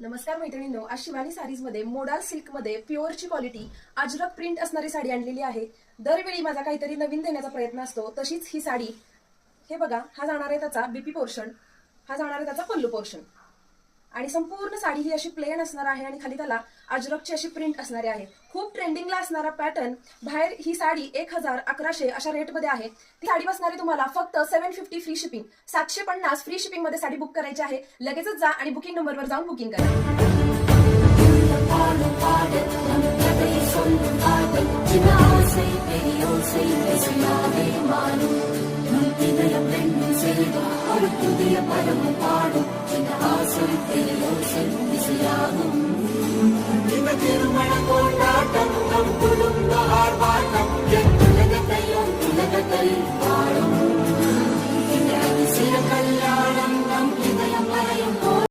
नमस्कार मैत्रिणींनो, आज शिवानी साडीज मध्ये मोडाल सिल्क मध्ये प्युअरची क्वालिटी अजरक प्रिंट असणारी साडी आणलेली आहे। दरवेळी माझा काहीतरी नवीन देण्याचा प्रयत्न असतो, तशीच ही साडी। हे बघा, हा जाणार आहे त्याचा बीपी पोर्शन, हा जाणार आहे त्याचा पल्लू पोर्शन आणि संपूर्ण साडी ही अशी प्लेन असणार आहे आणि खाली त्याला अजरकची अशी प्रिंट असणारी आहे। खूप ट्रेंडिंगला असणारा पॅटर्न। बाहेर ही साडी 1000 1100 अशा रेट मध्ये आहे। ती साडी बसणारी तुम्हाला फक्त 750 फ्री शिपिंग, 750 फ्री शिपिंग मध्ये साडी बुक करायची आहे। लगेचच जा आणि बुकिंग नंबरवर जाऊन बुकिंग करा। திருமண கொண்டாட்டம் நம் குடும்ப ஆர்வாய்